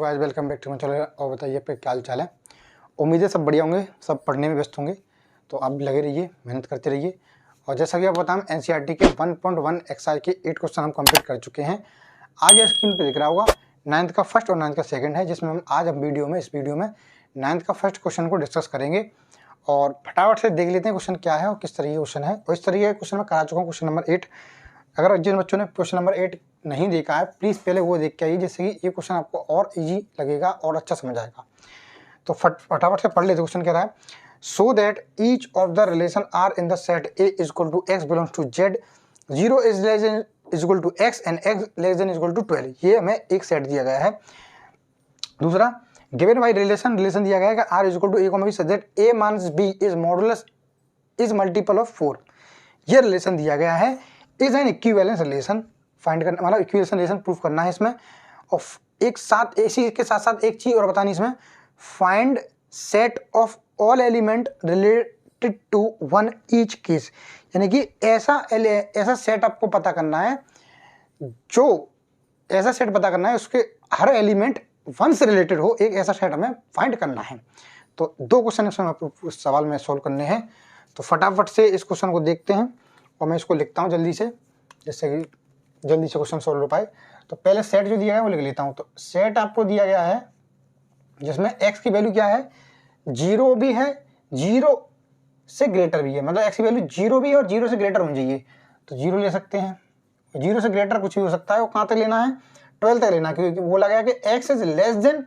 Guys, welcome back to my channel. और बताइए पे क्या हाल चाल है। उम्मीद है सब बढ़िया होंगे, सब पढ़ने में व्यस्त होंगे। तो आप लगे रहिए, मेहनत करते रहिए। और जैसा कि आप बताएं, एनसीईआरटी के 1.1 एक्सरसाइज के 8 क्वेश्चन हम कंप्लीट कर चुके हैं। आज ये स्क्रीन पे दिख रहा होगा 9th का फर्स्ट और 9th का सेकंड है, जिसमें हम आज इस वीडियो में 9th का फर्स्ट क्वेश्चन को डिस्कस करेंगे। और फटाफट से देख लेते हैं क्वेश्चन क्या है और किस तरीके क्वेश्चन है। और इस तरीके का क्वेश्चन मैं करा चुका हूँ, क्वेश्चन नंबर 8। अगर जिन बच्चों ने क्वेश्चन नंबर 8 नहीं देखा है, प्लीज़ पहले वो देख के आइए, जिससे कि ये क्वेश्चन आपको और इजी लगेगा और अच्छा समझ आएगा। तो फटाफट से पढ़ लेते। क्वेश्चन कह रहा है, so that each of the relation R in the set A is equal to x belongs to Z, 0 is equal to x and x less than is equal to 12। ये हमें एक सेट दिया गया है। दूसरा, गिवन बाई रिलेशन दिया गया है कि R is equal to A comma B such that A minus B is modulus is multiple of 4। ये रिलेशन दिया गया है, is an equivalence relation find करना, मतलब इक्विवेलेंस रिलेशन प्रूफ करना है इसमें। और एक साथ इसी के साथ साथ एक चीज और बतानी इसमें, find set of all element related to one each case. यानी कि ऐसा सेट आपको पता करना है, जो ऐसा सेट पता करना है उसके हर एलिमेंट वन से रिलेटेड हो, एक ऐसा सेट हमें फाइंड करना है। तो दो क्वेश्चन इसमें सवाल में सोल्व करने हैं। तो फटाफट से इस क्वेश्चन को देखते हैं और मैं इसको लिखता हूँ जल्दी से, जिससे कि जल्दी से क्वेश्चन सोल्व हो पाए। तो पहले सेट जो दिया है वो लिख लेता हूँ। तो सेट आपको दिया गया है जिसमें x की वैल्यू क्या है, 0 भी है, 0 से ग्रेटर भी है। मतलब x की वैल्यू 0 भी है और 0 से ग्रेटर होनी चाहिए। तो 0 ले सकते हैं, 0 से ग्रेटर कुछ भी हो सकता है। वो कहाँ तक लेना है, 12 तक लेना है, क्योंकि बोला गया कि x is less than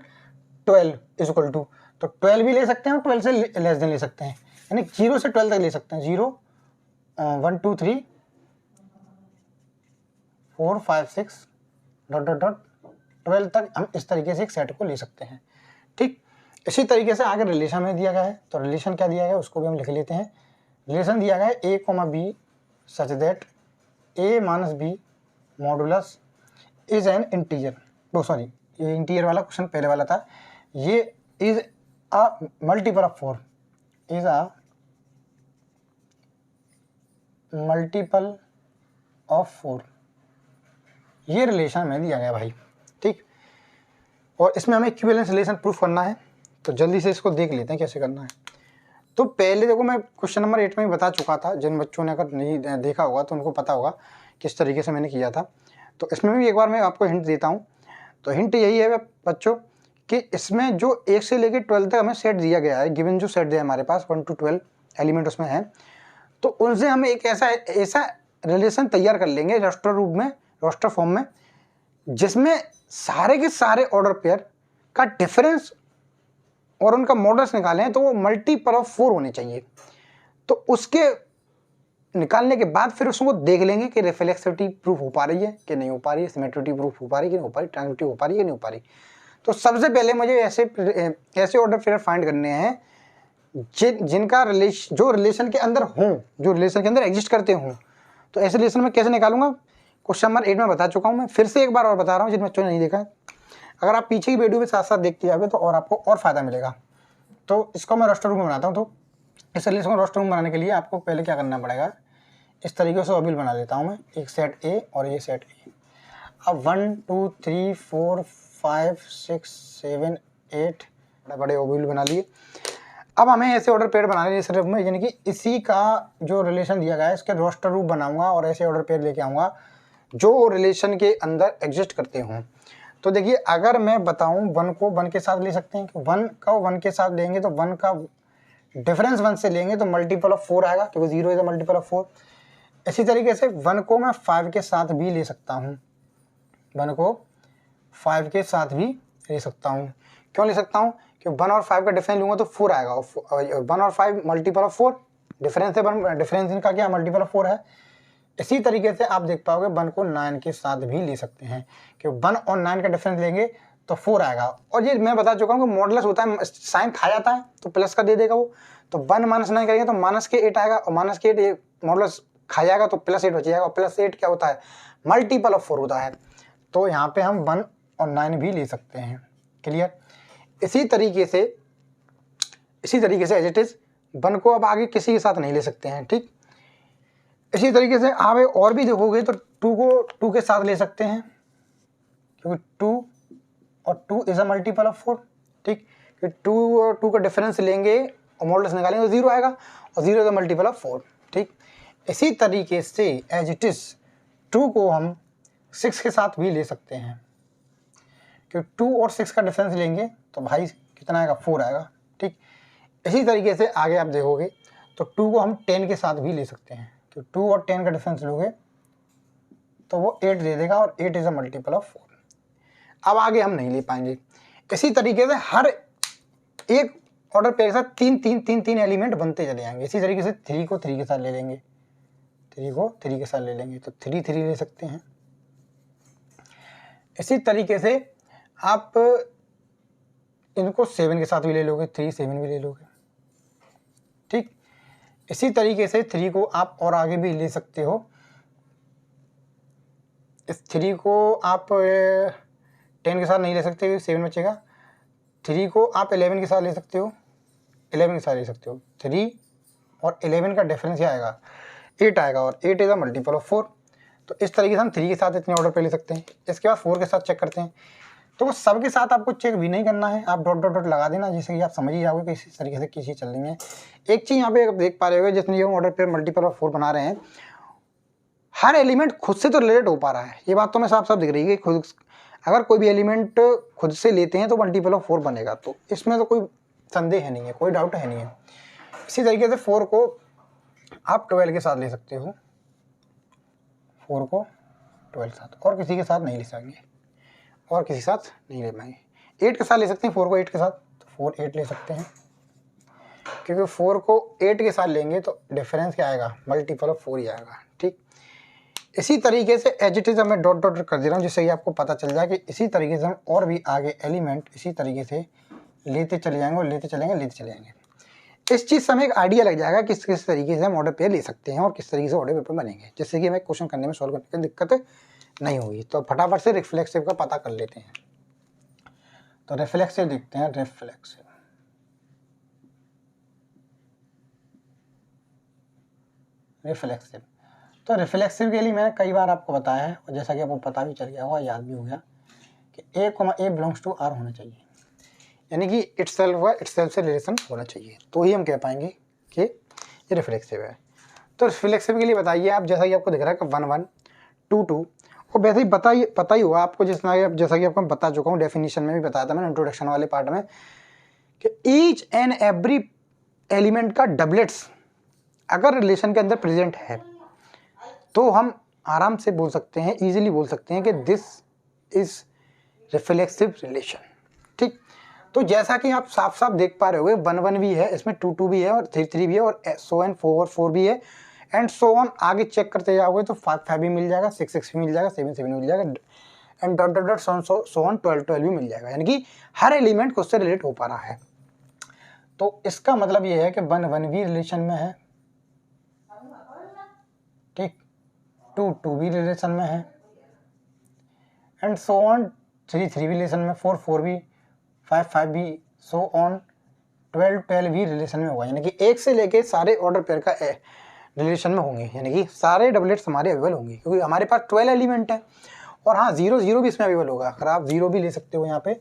12 is equal to. तो 12 भी ले सकते हैं और 12 से लेस देन ले सकते हैं, यानी 0 से 12 तक ले सकते हैं। 0 1 2 3 4 5 6 12 तक हम इस तरीके से एक सेट को ले सकते हैं। ठीक, इसी तरीके से आगे रिलेशन में दिया गया है। तो रिलेशन क्या दिया गया है उसको भी हम लिख लेते हैं। रिलेशन दिया गया है a comma B such that a minus B modulus is an integer. वो सॉरी, ये इंटीजर वाला क्वेश्चन पहले वाला था। ये is a multiple of 4, is a multiple of 4। ये रिलेशन में दिया गया भाई। ठीक, और इसमें हमें इक्विवेलेंस रिलेशन प्रूफ करना है। तो जल्दी से इसको देख लेते हैं कैसे करना है। तो पहले देखो, मैं क्वेश्चन नंबर 8 में ही बता चुका था। जिन बच्चों ने अगर नहीं देखा होगा तो उनको पता होगा किस तरीके से मैंने किया था। तो इसमें भी एक बार मैं आपको हिंट देता हूँ। तो हिंट यही है बच्चों कि इसमें जो 1 से लेकर 12 तक हमें सेट दिया गया है, गिवन जो सेट दिया है हमारे पास 1 to 12 एलिमेंट उसमें है। तो उनसे हमें एक ऐसा रिलेशन तैयार कर लेंगे रोस्टर फॉर्म में, जिसमें सारे के सारे ऑर्डर पेयर का डिफरेंस और उनका मॉडल्स निकाले हैं, तो वो मल्टीपल ऑफ 4 होने चाहिए। तो उसके निकालने के बाद फिर उसको देख लेंगे कि रिफ्लेक्सिविटी प्रूफ हो पा रही है कि नहीं हो पा रही है, सिमेट्रिटी प्रूफ हो पा रही है कि नहीं हो पा रही, ट्रांजिटिविटी हो पा रही है कि नहीं हो पा रही। तो सबसे पहले मुझे ऐसे ऑर्डर पेयर फाइंड करने हैं जिनका जो रिलेशन के अंदर हों, जो रिलेशन के अंदर एग्जिस्ट करते हों। तो ऐसे रिलेशन में कैसे निकालूंगा, क्वेश्चन नंबर 8 में बता चुका हूं। मैं फिर से एक बार और बता रहा हूं जिन बच्चों ने नहीं देखा है। अगर आप पीछे की वीडियो में साथ साथ देखते जाओगे तो और आपको और फायदा मिलेगा। तो इसको मैं रोस्टर रूम में बनाता हूं। तो इस रिलेशन को रोस्टर रूम बनाने के लिए आपको पहले क्या करना पड़ेगा, इस तरीके से ओबिल बना लेता हूं मैं, एक सेट ए और ये सेट ए। अब 1 2 3 4 5 6 7 8 बड़े ओबिल बना लिए। अब हमें ऐसे ऑर्डर पेयर बनाने हैं इस रूप में, यानी कि इसी का जो रिलेशन दिया गया है इसके रोस्टर रूप बनाऊंगा और ऐसे ऑर्डर पेयर लेके आऊँगा जो रिलेशन के अंदर एग्जिस्ट करते हों। तो देखिए, अगर मैं बताऊं 1 को 1 के साथ ले सकते हैं, 1 का 1 के साथ लेंगे तो 1 का डिफरेंस 1 से लेंगे तो मल्टीपल ऑफ 4 आएगा, क्योंकि 0 इज अ मल्टीपल ऑफ 4। इसी तरीके से 1 को मैं 5 के साथ भी ले सकता हूं, 1 को 5 के साथ भी ले सकता हूं। क्यों ले सकता हूं, क्योंकि 1 और 5 का डिफरेंस लूंगा तो 4 आएगा। 1 और 5 मल्टीपल ऑफ 4, डिफरेंस है, डिफरेंस इनका क्या मल्टीपल ऑफ 4 है। इसी तरीके से आप देख पाओगे 1 को 9 के साथ भी ले सकते हैं, क्योंकि 1 और 9 का डिफरेंस लेंगे तो 4 आएगा। और ये मैं बता चुका हूँ कि मॉडुलस होता है, साइन खा जाता है तो प्लस का दे देगा वो। तो 1 माइनस 9 करेंगे तो माइनस के 8 आएगा, और माइनस के 8 मॉडुलस खा जाएगा तो प्लस 8 बच जाएगा। और प्लस 8 क्या होता है, मल्टीपल ऑफ 4 होता है। तो यहाँ पे हम 1 और 9 भी ले सकते हैं। क्लियर। इसी तरीके से एज इट इज 1 को अब आगे किसी के साथ नहीं ले सकते हैं। ठीक, इसी तरीके से आप और भी देखोगे तो 2 को 2 के साथ ले सकते हैं, क्योंकि 2 और 2 इज अ मल्टीपल ऑफ 4, ठीक, कि 2 और 2 का डिफरेंस लेंगे और मॉडुलस निकालेंगे तो 0 आएगा, और 0 इज अ मल्टीपल ऑफ 4, ठीक। इसी तरीके से एज इट इज 2 को हम 6 के साथ भी ले सकते हैं, क्योंकि 2 और 6 का डिफरेंस लेंगे तो भाई कितना आएगा, 4 आएगा, ठीक। इसी तरीके से आगे आप देखोगे तो 2 को हम 10 के साथ भी ले सकते हैं, क्योंकि 2 और 10 का डिफरेंस लोगे तो वो 8 दे देगा, और 8 इज अ मल्टीपल ऑफ 4। अब आगे हम नहीं ले पाएंगे। इसी तरीके से हर एक ऑर्डर पेयर के साथ 3 एलिमेंट बनते चले जाएंगे। इसी तरीके से 3 को 3 के साथ ले लेंगे, 3 को 3 के साथ ले लेंगे तो 3 3 ले सकते हैं। इसी तरीके से आप इनको 7 के साथ भी ले लोगे, 3 7 भी ले लोगे, ठीक। इसी तरीके से 3 को आप और आगे भी ले सकते हो। इस 3 को आप 10 के साथ नहीं ले सकते, 7 बचेगा। 3 को आप 11 के साथ ले सकते हो, 11 के साथ ले सकते हो। 3 और 11 का डिफरेंस क्या आएगा, 8 आएगा, और 8 इज अ मल्टीपल ऑफ 4। तो इस तरीके से हम 3 के साथ इतने ऑर्डर पे ले सकते हैं। इसके बाद 4 के साथ चेक करते हैं, तो वो सब के साथ आपको चेक भी नहीं करना है, आप डॉट डॉट डॉट लगा देना, जिससे कि आप समझ ही जाओगे कि इस तरीके से किस चीज़ चल रही है। एक चीज़ यहाँ पे आप देख पा रहे हो, जितने हम ऑर्डर पे मल्टीपल ऑफ 4 बना रहे हैं, हर एलिमेंट खुद से तो रिलेट हो पा रहा है। ये बात तो मैं साफ साफ दिख रही है कि खुद अगर कोई भी एलिमेंट खुद से लेते हैं तो मल्टीपल ऑफ 4 बनेगा, तो इसमें तो कोई संदेह नहीं है, कोई डाउट है नहीं है। इसी तरीके से 4 को आप 12 के साथ ले सकते हो, 4 को 12 के साथ, और किसी के साथ नहीं ले सकेंगे, और किसी के साथ नहीं ले पाएंगे। 8 के साथ ले सकते हैं, 4 को 8 के साथ, तो 4 8 ले सकते हैं, क्योंकि 4 को 8 के साथ लेंगे तो डिफरेंस क्या आएगा, मल्टीपल ऑफ 4 ही आएगा, ठीक। इसी तरीके से एज इट इज मैं डॉट डॉट कर दे रहा हूँ, जिससे कि आपको पता चल जाए कि इसी तरीके से हम और भी आगे एलिमेंट इसी तरीके से लेते चले जाएंगे, और लेते चलेंगे। इस चीज़ से हमें एक आइडिया लग जाएगा कि किस तरीके से हम ऑर्डर पेयर ले सकते हैं और किस तरीके से ऑर्डर पेपर बनेंगे, जिससे कि हमें क्वेश्चन करने में सॉल्व करने की दिक्कत नहीं होगी। तो फटाफट से रिफ्लेक्सिव का पता कर लेते हैं। तो रिफ्लेक्सिव देखते हैं, रिफ्लेक्सिव। तो रिफ्लेक्सिव के लिए मैंने कई बार आपको बताया है, और जैसा कि आपको पता भी चल गया होगा, याद भी हो गया कि A, बिलोंग्स टू R होना चाहिए, यानी कि इटसेल्फ से रिलेशन होना चाहिए, तो ही हम कह पाएंगे कि ये रिफ्लेक्सिव है। तो रिफ्लेक्सिव के लिए बताइए आप, जैसा कि आपको दिख रहा है कि 1 1 2 2, और वैसे ही पता ही होगा आपको, जैसा कि आपको मैं बता चुका हूँ, डेफिनेशन में भी बताया था मैंने इंट्रोडक्शन वाले पार्ट में, कि ईच एंड एवरी एलिमेंट का डबलेट्स अगर रिलेशन के अंदर प्रेजेंट है तो हम आराम से बोल सकते हैं, इजीली बोल सकते हैं कि दिस इज रिफ्लेक्सिव रिलेशन, ठीक। तो जैसा कि आप साफ साफ देख पा रहे हो, 1 1 भी है, इसमें 2 2 भी है, और 3 3 भी है, और सो एंड 4 4 भी है, एंड सो ऑन। आगे चेक करते जाओगे तो 5 5 भी मिल जाएगा, 6 6 भी मिल जाएगा, 7 7 भी मिल जाएगा, and dot dot dot so on 12 12 भी मिल जाएगा, यानी कि हर एलिमेंट खुद से रिलेट हो पा रहा है। तो इसका मतलब ये है कि 1 1 भी रिलेशन में है, ठीक, 2 2 भी रिलेशन में है, एंड सो ऑन 3 3 भी रिलेशन में, 4 4 भी, 5 5 भी, सो ऑन 12 12 भी रिलेशन में होगा, यानी कि 1 से लेके सारे ऑर्डर पेयर का रिलेशन में होंगे, यानी कि सारे डबलेट्स हमारे अवेलेबल होंगे, क्योंकि हमारे पास 12 एलिमेंट है। और हाँ, 0 0 भी इसमें अवेलेबल होगा, अगर आप 0 भी ले सकते हो, यहाँ पे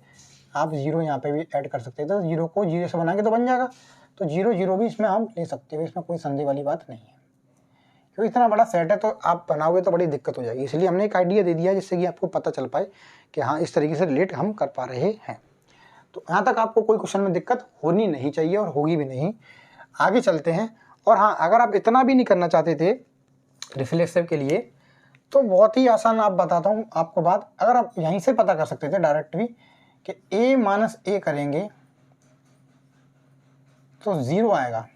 आप 0 यहाँ पे भी ऐड कर सकते हो, तो 0 को 0 से बनाएंगे तो बन जाएगा, तो 0 0 भी इसमें हम ले सकते हो, इसमें कोई संदेह वाली बात नहीं है, क्योंकि इतना बड़ा सेट है तो आप बनाओगे तो बड़ी दिक्कत हो जाएगी। इसलिए हमने एक आइडिया दे दिया जिससे कि आपको पता चल पाए कि हाँ, इस तरीके से रिलेट हम कर पा रहे हैं। तो यहाँ तक आपको कोई क्वेश्चन में दिक्कत होनी नहीं चाहिए, और होगी भी नहीं। आगे चलते हैं। और हाँ, अगर आप इतना भी नहीं करना चाहते थे रिफ्लेक्सिव के लिए, तो बहुत ही आसान आप बताता हूँ आपको बात। अगर आप यहीं से पता कर सकते थे डायरेक्ट भी कि A - A करेंगे तो 0 आएगा,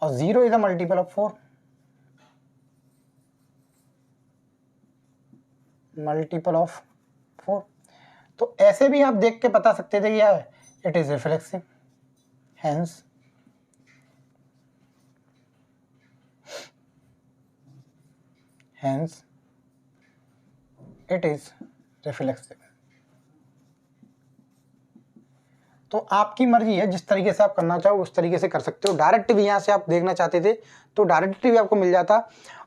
और 0 is a multiple of 4, multiple of 4। तो ऐसे भी आप देख के बता सकते थे कि यार it is reflexive, hence it is reflexive. तो आपकी मर्जी है, जिस तरीके से आप करना चाहो उस तरीके से कर सकते हो। डायरेक्ट भी यहाँ से आप देखना चाहते थे तो डायरेक्ट भी आपको मिल जाता,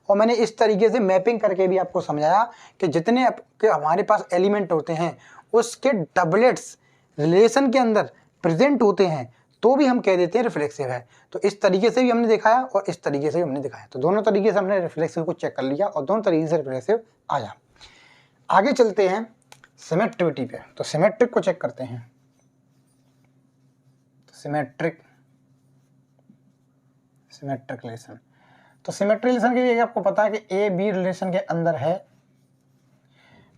और मैंने इस तरीके से मैपिंग करके भी आपको समझाया कि जितने के हमारे पास एलिमेंट होते हैं उसके डबलेट्स रिलेशन के अंदर प्रेजेंट होते हैं तो भी हम कह देते हैं रिफ्लेक्सिव है। तो इस तरीके से भी हमने दिखाया और इस तरीके से भी हमने दिखाया, तो दोनों तरीके से हमने रिफ्लेक्सिव को चेक कर लिया और दोनों तरीके से रिफ्लेक्सिव आया। आगे चलते हैं सिमेट्रिविटी पे, तो सिमेट्रिक को चेक करते हैं। तो सिमेट्रिक रिलेशन, तो सिमेट्रिक रिलेशन के लिए आपको पता है कि ए बी रिलेशन के अंदर है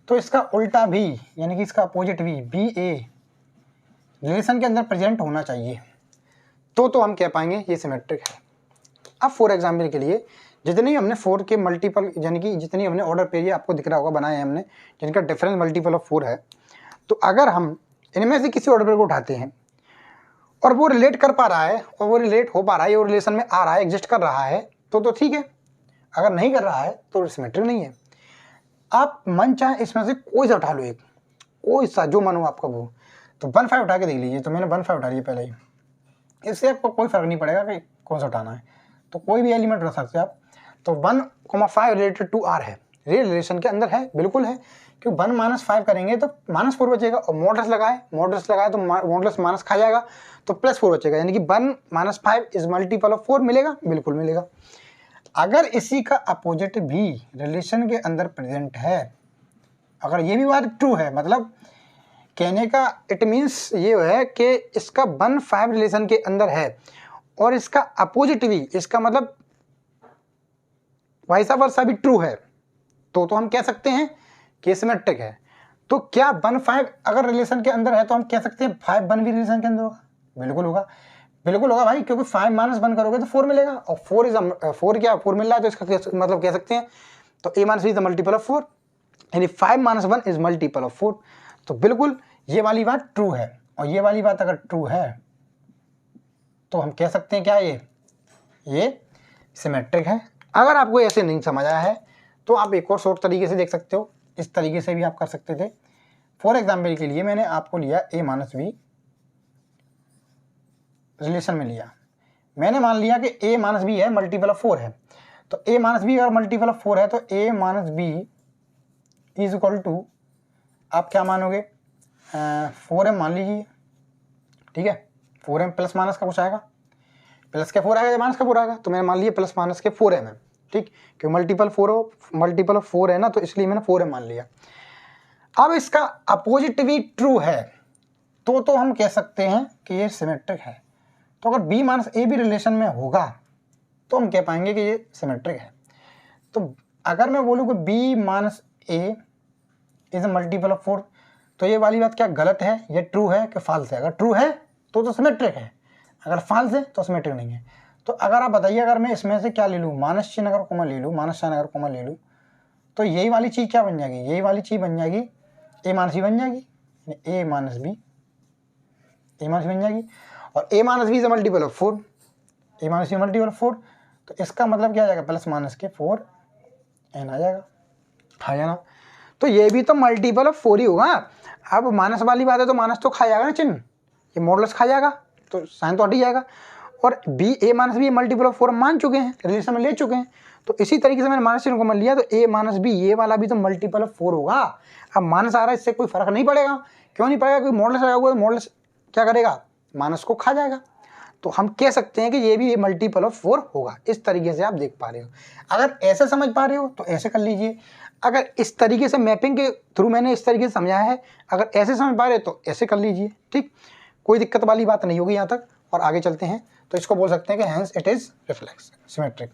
तो इसका उल्टा भी यानी कि इसका अपोजिट भी बी ए रिलेशन के अंदर प्रेजेंट होना चाहिए, तो हम कह पाएंगे ये सिमेट्रिक है। अब फॉर एग्जाम्पल के लिए जितनी हमने 4 के मल्टीपल यानी कि जितनी हमने ऑर्डर पेज आपको दिख रहा होगा बनाए हैं हमने जिनका डिफरेंस मल्टीपल ऑफ 4 है, तो अगर हम इनमें से किसी ऑर्डर पेज को उठाते हैं और वो रिलेट कर पा रहा है और वो रिलेट हो पा रहा है, वो रिलेशन में आ रहा है, एग्जिस्ट कर रहा है, तो ठीक है। अगर नहीं कर रहा है तो सिमेट्रिक नहीं है। आप मन चाहे इसमें से कोई सा उठा लो, एक कोई सा जो मन हो आपका वो, तो 1 5 उठा के देख लीजिए। तो मैंने 1 5 उठा लिया पहले ही, इससे आपको कोई फर्क नहीं पड़ेगा कि कौन सा उठाना है, तो कोई भी एलिमेंट रख सकते हैं आप। तो 1,5 रिलेटेड टू आर है, रिलेशन के अंदर है, बिल्कुल है, क्योंकि 1 - 5 करेंगे तो -4 बचेगा और मॉडल्स लगाए तो मॉडल्स माइनस खा जाएगा तो +4 बचेगा, यानी कि 1 - 5 इज मल्टीपल ऑफ 4 मिलेगा, बिल्कुल मिलेगा। अगर इसी का अपोजिट भी रिलेशन के अंदर प्रेजेंट है, अगर ये भी बात ट्रू है, मतलब कहने का इट मीन्स ये है कि इसका 1 5 रिलेशन के अंदर है और इसका अपोजिट भी, इसका मतलब वाइसा वर्सा भी ट्रू है, तो हम कह सकते हैं कि सिमेट्रिक है। तो क्या 1 5 अगर रिलेशन के अंदर है तो हम कह सकते हैं 5 1 भी रिलेशन के अंदर होगा, बिल्कुल होगा, बिल्कुल होगा भाई, क्योंकि 5 - 1 करोगे तो 4 मिलेगा और 4 क्या 4 मिल रहा है, तो इसका मतलब कह सकते हैं तो a - b is the multiple of 4, यानी 5 - 1 इज मल्टीपल ऑफ 4। तो बिल्कुल ये वाली बात ट्रू है, और ये वाली बात अगर ट्रू है तो हम कह सकते हैं क्या ये सिमेट्रिक है। अगर आपको ऐसे नहीं समझ आया है तो आप एक और शॉर्ट तरीके से देख सकते हो, इस तरीके से भी आप कर सकते थे। फॉर एग्जाम्पल के लिए मैंने आपको लिया a - b रिलेशन में लिया, मैंने मान लिया कि a - b है मल्टीपल ऑफ 4 है, तो a - b अगर मल्टीपल ऑफ 4 है तो a - b is equal to, आप क्या मानोगे, 4m मान लीजिए, ठीक है। 4m प्लस माइनस का कुछ आएगा, प्लस के 4 आएगा या माइनस का 4 आएगा, तो मैंने मान लिया प्लस माइनस के 4m है, ठीक, क्योंकि मल्टीपल ऑफ 4 है ना, तो इसलिए मैंने 4m मान लिया। अब इसका अपोजिट भी ट्रू है तो हम कह सकते हैं कि ये सिमेट्रिक है। तो अगर b - a भी रिलेशन में होगा तो हम कह पाएंगे कि ये सिमेट्रिक है। तो अगर मैं बोलूँ कि b - a is a multiple of 4, तो ये वाली बात क्या गलत है, ये ट्रू है कि फॉल्स है? अगर ट्रू है तो सिमेट्रिक है, अगर फॉल्स है तो सिमेट्रिक नहीं है। तो अगर आप बताइए, अगर मैं इसमें से क्या ले लूँ, माइनस चिन्ह अगर कॉमन ले लूँ, माइनस साइन अगर कॉमन ले लूँ, तो यही वाली चीज़ क्या बन जाएगी, यही वाली चीज़ बन जाएगी a - b बन जाएगी, a - b बन जाएगी, और a - b is multiple of 4, a - b multiple of 4, तो इसका मतलब क्या आ जाएगा, प्लस माइनस के 4n आ जाएगा, है ना। तो ये भी तो मल्टीपल ऑफ 4 ही होगा। अब माइनस वाली बात है तो माइनस तो खा जाएगा ना चिन्ह, ये मॉडल्स खा जाएगा, तो साइन तो हट ही जाएगा। और a - b मल्टीपल ऑफ 4 मान चुके हैं, रिलेशन में ले चुके हैं, तो इसी तरीके से मैंने माइनस चिन्ह को मान लिया, तो a - b ये वाला भी तो मल्टीपल ऑफ 4 होगा। अब माइनस आ रहा है, इससे कोई फर्क नहीं पड़ेगा, क्यों नहीं पड़ेगा, क्योंकि मॉडल्स लगा हुआ है, मॉडल्स क्या करेगा, माइनस को खा जाएगा। तो हम कह सकते हैं कि ये भी मल्टीपल ऑफ 4 होगा। इस तरीके से आप देख पा रहे हो। अगर ऐसे समझ पा रहे हो तो ऐसे कर लीजिए, अगर इस तरीके से मैपिंग के थ्रू मैंने इस तरीके से समझाया है, अगर ऐसे समझ पा रहे हो तो ऐसे कर लीजिए, ठीक, कोई दिक्कत वाली बात नहीं होगी यहाँ तक। और आगे चलते हैं, तो इसको बोल सकते हैं कि hence it is reflex symmetric,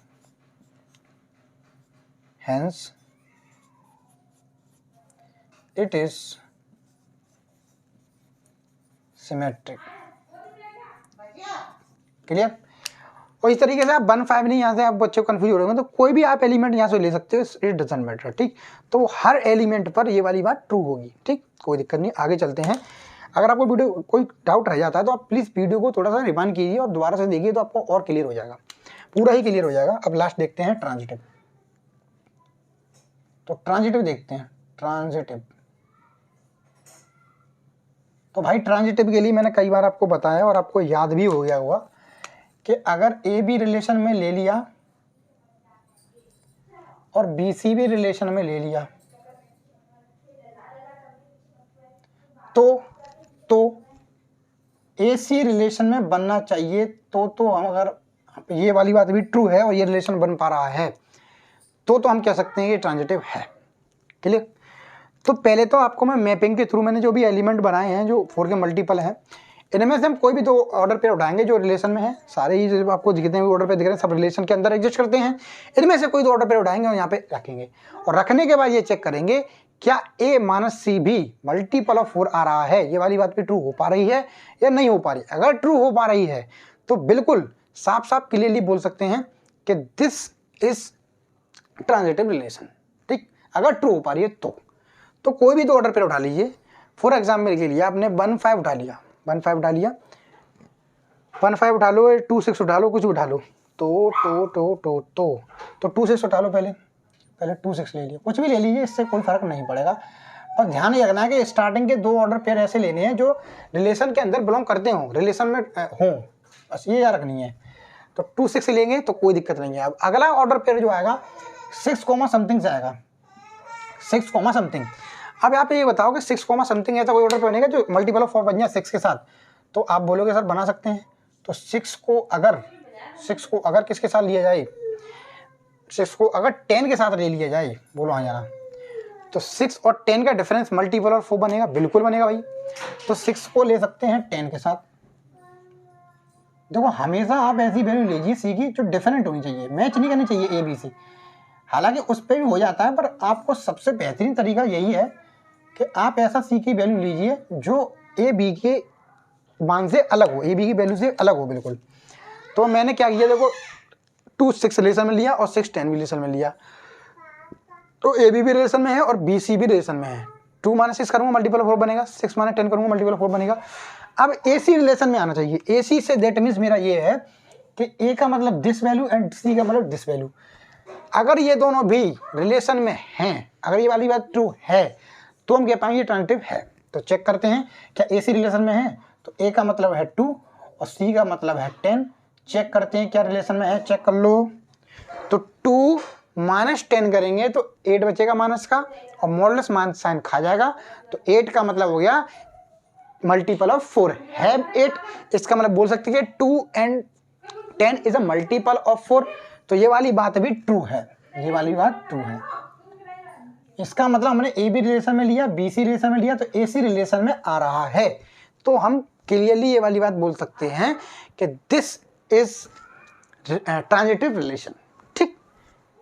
hence it is symmetric, clear. और इस तरीके से आप 1 5 नहीं, यहाँ से आप बच्चे को कंफ्यूज हो रहे होंगे, तो कोई भी आप एलिमेंट यहाँ से ले सकते हो, इट डजंट मैटर, ठीक। तो हर एलिमेंट पर ये वाली बात ट्रू होगी, ठीक, कोई दिक्कत नहीं। आगे चलते हैं। अगर आपको वीडियो कोई डाउट रह जाता है तो आप प्लीज़ वीडियो को थोड़ा सा रिवाइंड कीजिए और दोबारा से देखिए, तो आपको और क्लियर हो जाएगा, पूरा ही क्लियर हो जाएगा। अब लास्ट देखते हैं ट्रांजिटिव। तो ट्रांजिटिव देखते हैं, ट्रांजिटिव। तो भाई ट्रांजिटिव के लिए मैंने कई बार आपको बताया और आपको याद भी हो गया होगा कि अगर ए बी रिलेशन में ले लिया और बी सी भी रिलेशन में ले लिया तो AC रिलेशन में बनना चाहिए। तो हम अगर ये वाली बात भी ट्रू है और ये रिलेशन बन पा रहा है तो हम कह सकते हैं ये ट्रांजिटिव है। क्लियर? तो पहले तो आपको मैं मैपिंग के थ्रू मैंने जो भी एलिमेंट बनाए हैं जो 4 के मल्टीपल हैं, इनमें से हम कोई भी 2 ऑर्डर पेयर उठाएंगे जो रिलेशन में है। सारे ही जो आपको जितने भी ऑर्डर पेयर दिख रहे हैं सब रिलेशन के अंदर एग्जिस्ट करते हैं। इनमें से कोई 2 ऑर्डर पेयर उठाएंगे और यहाँ पे रखेंगे, और रखने के बाद ये चेक करेंगे क्या A माइनस C भी मल्टीपल ऑफ 4 आ रहा है। ये वाली बात भी ट्रू हो पा रही है या नहीं हो पा रही। अगर ट्रू हो पा रही है तो बिल्कुल साफ साफ क्लियरली बोल सकते हैं कि दिस इज ट्रांजिटिव रिलेशन। ठीक, अगर ट्रू हो पा रही है तो कोई भी 2 ऑर्डर पेयर उठा लीजिए। फॉर एग्जाम्पल के लिए आपने 1 5 उठा लिया, 1 5 उठा लिया, 1 5 उठा लो, 2 6 उठा लो, कुछ उठा लो, तो 2 6 उठा लो। पहले 2 6 ले लिया, कुछ भी ले लीजिए, इससे कोई फर्क नहीं पड़ेगा। पर ध्यान ये रखना है कि स्टार्टिंग के 2 ऑर्डर पेयर ऐसे लेने हैं जो रिलेशन के अंदर बिलोंग करते हों, रिलेशन में हों, बस ये याद रखनी है। तो 2 6 लेंगे तो कोई दिक्कत नहीं है। अब अगला ऑर्डर पेयर जो आएगा 6 समथिंग से आएगा, 6 समथिंग। अब आप ये बताओ कि 6 समथिंग ऐसा कोई ऑर्डर पेयर बनेगा जो मल्टीपल ऑफ 4 बन जाए 6 के साथ? तो आप बोलोगे सर बना सकते हैं। तो 6 को अगर किसके साथ लिया जाए, 6 को अगर 10 के साथ ले लिया जाए, बोलो हाँ जाना, तो 6 और 10 का डिफरेंस मल्टीपल ऑफ 4 बनेगा, बिल्कुल बनेगा भाई। तो 6 को ले सकते हैं 10 के साथ। देखो हमेशा आप ऐसी वैल्यू लीजिए सी की जो डिफरेंट होनी चाहिए, मैच नहीं करनी चाहिए ABC। हालांकि उस पर भी हो जाता है, पर आपको सबसे बेहतरीन तरीका यही है कि आप ऐसा सी की वैल्यू लीजिए जो AB के मान से अलग हो, AB की वैल्यू से अलग हो बिल्कुल। तो मैंने क्या किया, देखो 2 6 रिलेशन में लिया और 6 10 भी रिलेशन में लिया। तो AB भी रिलेशन में है और BC भी रिलेशन में है। 2 - 6 करूँगा मल्टीपल ऑफ 4 बनेगा, 6 - 10 करूँगा मल्टीपल ऑफ 4 बनेगा। अब AC रिलेशन में आना चाहिए। AC से दैट मीन्स मेरा ये है कि A का मतलब दिस वैल्यू एंड C का मतलब दिस वैल्यू। अगर ये दोनों भी रिलेशन में हैं, अगर ये वाली बात ट्रू है तो हम कह पाएंगे ये ट्रांजिटिव है। तो चेक करते हैं क्या AC रिलेशन में है। तो A का मतलब है 2 और C का मतलब है 10। चेक करते हैं क्या रिलेशन में है, चेक कर लो। तो 2 - 10 करेंगे तो 8 बचेगा माइनस का, और मॉडुलस माइनस साइन खा जाएगा। तो 8 का मतलब हो गया मल्टीपल ऑफ 4 है 8। इसका मतलब बोल सकते हैं 2 and 10 is a multiple of 4। तो ये वाली बात भी ट्रू है, ये वाली बात ट्रू है। इसका मतलब हमने AB रिलेशन में लिया, BC रिलेशन में लिया, तो AC रिलेशन में आ रहा है। तो हम क्लियरली ये वाली बात बोल सकते हैं कि दिस इज ट्रांजिटिव रिलेशन। ठीक,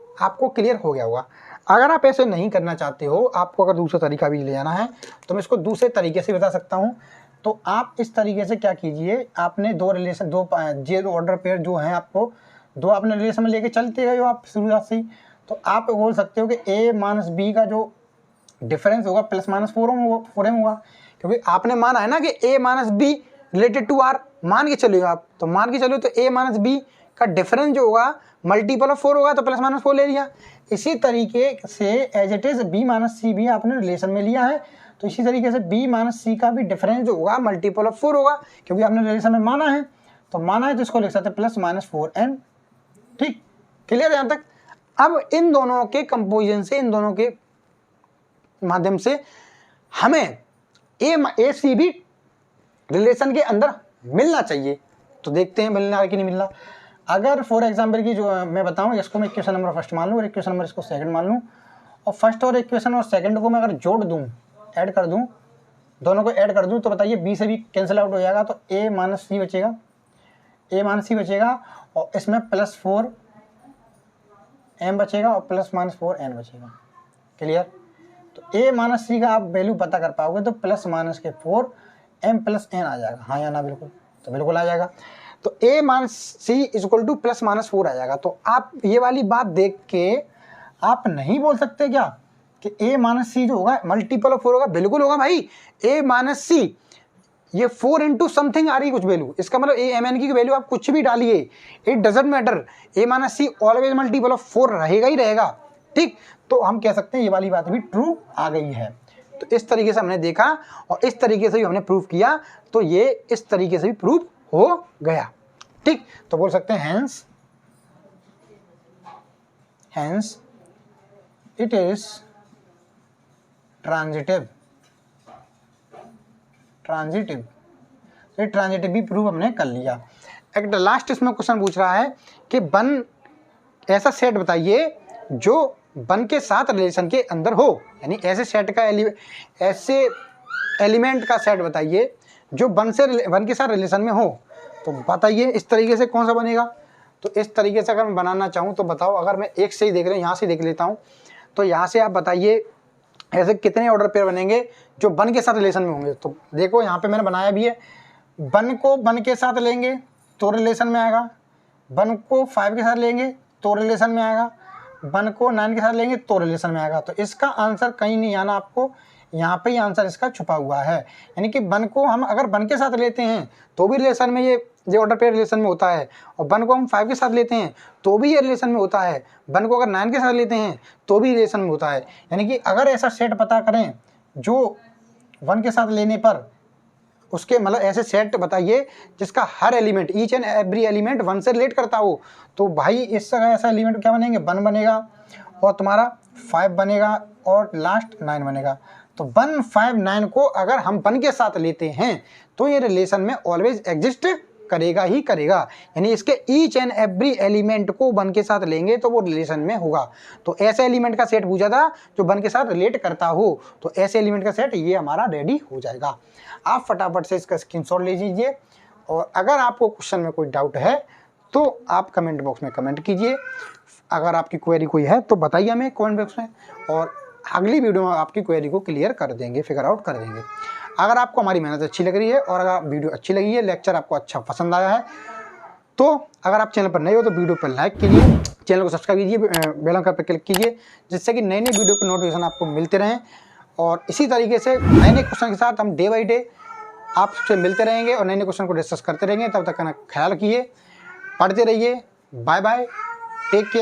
आपको क्लियर हो गया होगा। अगर आप ऐसे नहीं करना चाहते हो, आपको अगर दूसरा तरीका भी ले जाना है तो मैं इसको दूसरे तरीके से बता सकता हूँ। तो आप इस तरीके से क्या कीजिए, आपने 2 रिलेशन, 2 ऑर्डर पेयर जो हैं, आपको 2 आपने रिलेशन में लेके चलते गए हो आप शुरुआत से ही। तो आप बोल सकते हो कि A - B का जो डिफरेंस होगा ±4 में होगा, क्योंकि आपने माना है ना कि A - B related to R। मान के चलिए आप, तो मान के चलिए तो A - B का डिफरेंस जो होगा मल्टीपल ऑफ 4 होगा, तो ±4 ले लिया। इसी तरीके से as it is B - C भी आपने रिलेशन में लिया है, तो इसी तरीके से B - C का भी डिफरेंस जो होगा मल्टीपल ऑफ 4 होगा, क्योंकि आपने रिलेशन में माना है। तो माना है तो इसको लिख सकते हैं +-4n। ठीक, क्लियर है यहाँ तक। अब इन दोनों के कंपोजिशन से, इन दोनों के माध्यम से हमें AC भी रिलेशन के अंदर मिलना चाहिए। तो देखते हैं मिलना है कि नहीं मिलना। अगर फॉर एग्जांपल की जो मैं बताऊं, इसको मैं इक्वेशन नंबर फर्स्ट मान लूँ और इक्वेशन नंबर इसको सेकंड मान लूँ, और फर्स्ट और इक्वेशन और सेकंड को मैं अगर जोड़ दूं, ऐड कर दूं, दोनों को ऐड कर दूं, तो बताइए B से भी कैंसिल आउट हो जाएगा, तो A - C बचेगा, A - C बचेगा, और इसमें +4m बचेगा और +-4n बचेगा। क्लियर? तो A - C का आप वैल्यू पता कर पाओगे तो +-4m + n आ जाएगा, हाँ या ना? बिल्कुल, तो बिल्कुल आ जाएगा। तो A - C = +-4 आ जाएगा। तो आप ये वाली बात देख के आप नहीं बोल सकते क्या कि A - C जो होगा मल्टीपल ऑफ 4 होगा? बिल्कुल होगा भाई। A - C ये 4 इंटू समथिंग आ रही है कुछ वैल्यू, इसका मतलब AMN की वैल्यू आप कुछ भी डालिए, it doesn't matter, A - C always multiple of 4 रहेगा ही रहेगा। ठीक, तो हम कह सकते हैं ये वाली बात भी ट्रू आ गई है। तो इस तरीके से हमने देखा और इस तरीके से भी हमने प्रूव किया, तो ये इस तरीके से भी प्रूव हो गया। ठीक, तो बोल सकते हैं hence it is transitive. Transitive, तो ये ट्रांजिटिव भी प्रूव हमने कर लिया। एक लास्ट इसमें क्वेश्चन पूछ रहा है कि वन ऐसा सेट बताइए जो वन के साथ रिलेशन के अंदर हो, यानी ऐसे सेट का ऐसे एलिमेंट का सेट बताइए जो वन के साथ रिलेशन में हो। तो बताइए इस तरीके से कौन सा बनेगा। तो इस तरीके से अगर मैं बनाना चाहूँ तो बताओ, अगर मैं एक से ही देख रहा हूँ, यहाँ से देख लेता हूँ, तो यहाँ से आप बताइए ऐसे कितने ऑर्डर पेयर बनेंगे जो वन के साथ रिलेशन में होंगे। तो देखो यहाँ पे मैंने बनाया भी है, वन को वन के साथ लेंगे तो रिलेशन में आएगा, वन को 5 के साथ लेंगे तो रिलेशन में आएगा, वन को 9 के साथ लेंगे तो रिलेशन में आएगा। तो इसका आंसर कहीं नहीं आना, आपको यहाँ पे ही आंसर इसका छुपा हुआ है। यानी कि वन को हम अगर वन के साथ लेते हैं तो भी रिलेशन में ये ऑर्डर पेयर रिलेशन में होता है, और वन को हम 5 के साथ लेते हैं तो भी ये रिलेशन में होता है, वन को अगर 9 के साथ लेते हैं तो भी रिलेशन में होता है। यानी कि अगर ऐसा सेट पता करें जो वन के साथ लेने पर उसके मतलब ऐसे सेट बताइए जिसका हर element, each and every element one से रिलेट करता हो। तो भाई इस जगह ऐसा एलिमेंट क्या बनेंगे, 1 बनेगा और तुम्हारा 5 बनेगा और लास्ट 9 बनेगा। तो 1, 5, 9 को अगर हम 1 के साथ लेते हैं तो ये रिलेशन में ऑलवेज एग्जिस्ट करेगा ही करेगा। यानी इसके ईच एंड एवरी एलिमेंट को 1 के साथ लेंगे तो वो रिलेशन में होगा। तो ऐसे एलिमेंट का सेट पूछा था जो 1 के साथ रिलेट करता हो, तो ऐसे एलिमेंट का सेट ये हमारा रेडी हो जाएगा। आप फटाफट से इसका स्क्रीनशॉट ले लीजिए, और अगर आपको क्वेश्चन में कोई डाउट है तो आप कमेंट बॉक्स में कमेंट कीजिए। अगर आपकी क्वेरी कोई है तो बताइए हमें कमेंट बॉक्स में, और अगली वीडियो में आपकी क्वेरी को क्लियर कर देंगे, फिगर आउट कर देंगे। अगर आपको हमारी मेहनत अच्छी लग रही है और अगर वीडियो अच्छी लगी है, लेक्चर आपको अच्छा पसंद आया है, तो अगर आप चैनल पर नए हो तो वीडियो पर लाइक कीजिए, चैनल को सब्सक्राइब कीजिए, बेल आइकन पर क्लिक कीजिए, जिससे कि नई नई वीडियो के नोटिफिकेशन आपको मिलते रहें। और इसी तरीके से नए नए क्वेश्चन के साथ हम डे बाई डे आपसे मिलते रहेंगे और नए नए क्वेश्चन को डिस्कस करते रहेंगे। तब तक का ख्याल रखिए, पढ़ते रहिए। Bye bye, take care.